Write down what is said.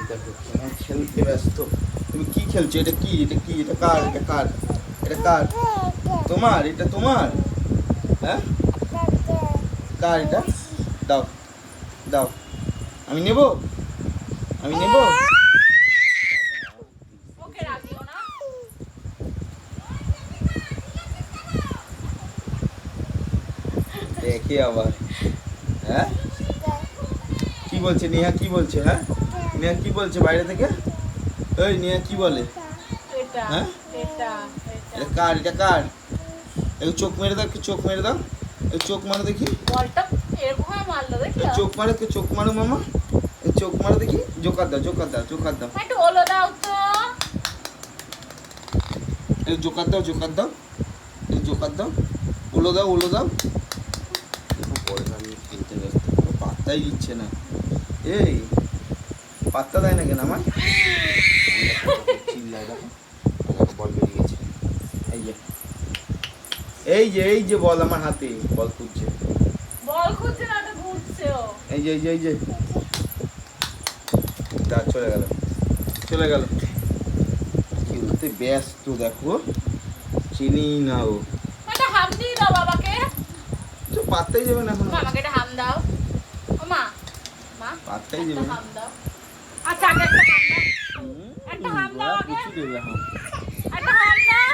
দেখো কেমন খেলতে ব্যস্ত। তুমি কি খেলছো? এটা কি? এটা কি? এটা কার? এটা কার? এটা কার? তোমার? এটা তোমার? হ্যাঁ, কার এটা? দাও দাও, আমি নেব, আমি নেব। ওকে রাখিও না। দেখে আবার, হ্যাঁ কি বলছে নেহা? কি বলছে? হ্যাঁ নেহা কি বলছে বাইরে থেকে? ওই নেহা কি বলে? এটা হ্যাঁ, এটা এটা কার? এটা কার? একটু চোখ মেরে দাও, একটু চোখ মেরে দাও, একটু চোখ মারো দেখি। বলটা এরকম মারলো দেখো। চোখ মারো, একটু চোখ মারো মামা, চোখ মারো দেখি। জোকার দাও, জোকার দাও, জোকার দাও, একটু ওলো দাও তো। একটু জোকার দাও, জোকার দাও, একটু জোকার দাও, উলো দাও, উলো দাও। খেলতে ব্যস্ত, কোনো পাত্তাই দিচ্ছে না। এই পাত্তা দেয় না কেন আমার? চিল্লায় দেখো, বল বেরিয়ে গেছে। এই যে এই যে এই যে বল আমার হাতে, বল খুঁজছে। বল খুঁজছে না, ওটা ঘুরছে ও। এই যে এই যে এই যে দা চলে গেল, চলে গেল। খেলতে ব্যস্ত দেখো, চিনি না ও। একটা হাম দিয়ে দাও বাবাকে। তো পাত্তাই যাবে না এখন, মামাকে একটা হাম দাও। ও মা, মা পাত্তাই একটা যাবে না। হাম দাও। আচ্ছা আগে একটা হাম দাও। একটা হাম দাও আগে। কিছু দেবে, হ্যাঁ একটা হাম দাও।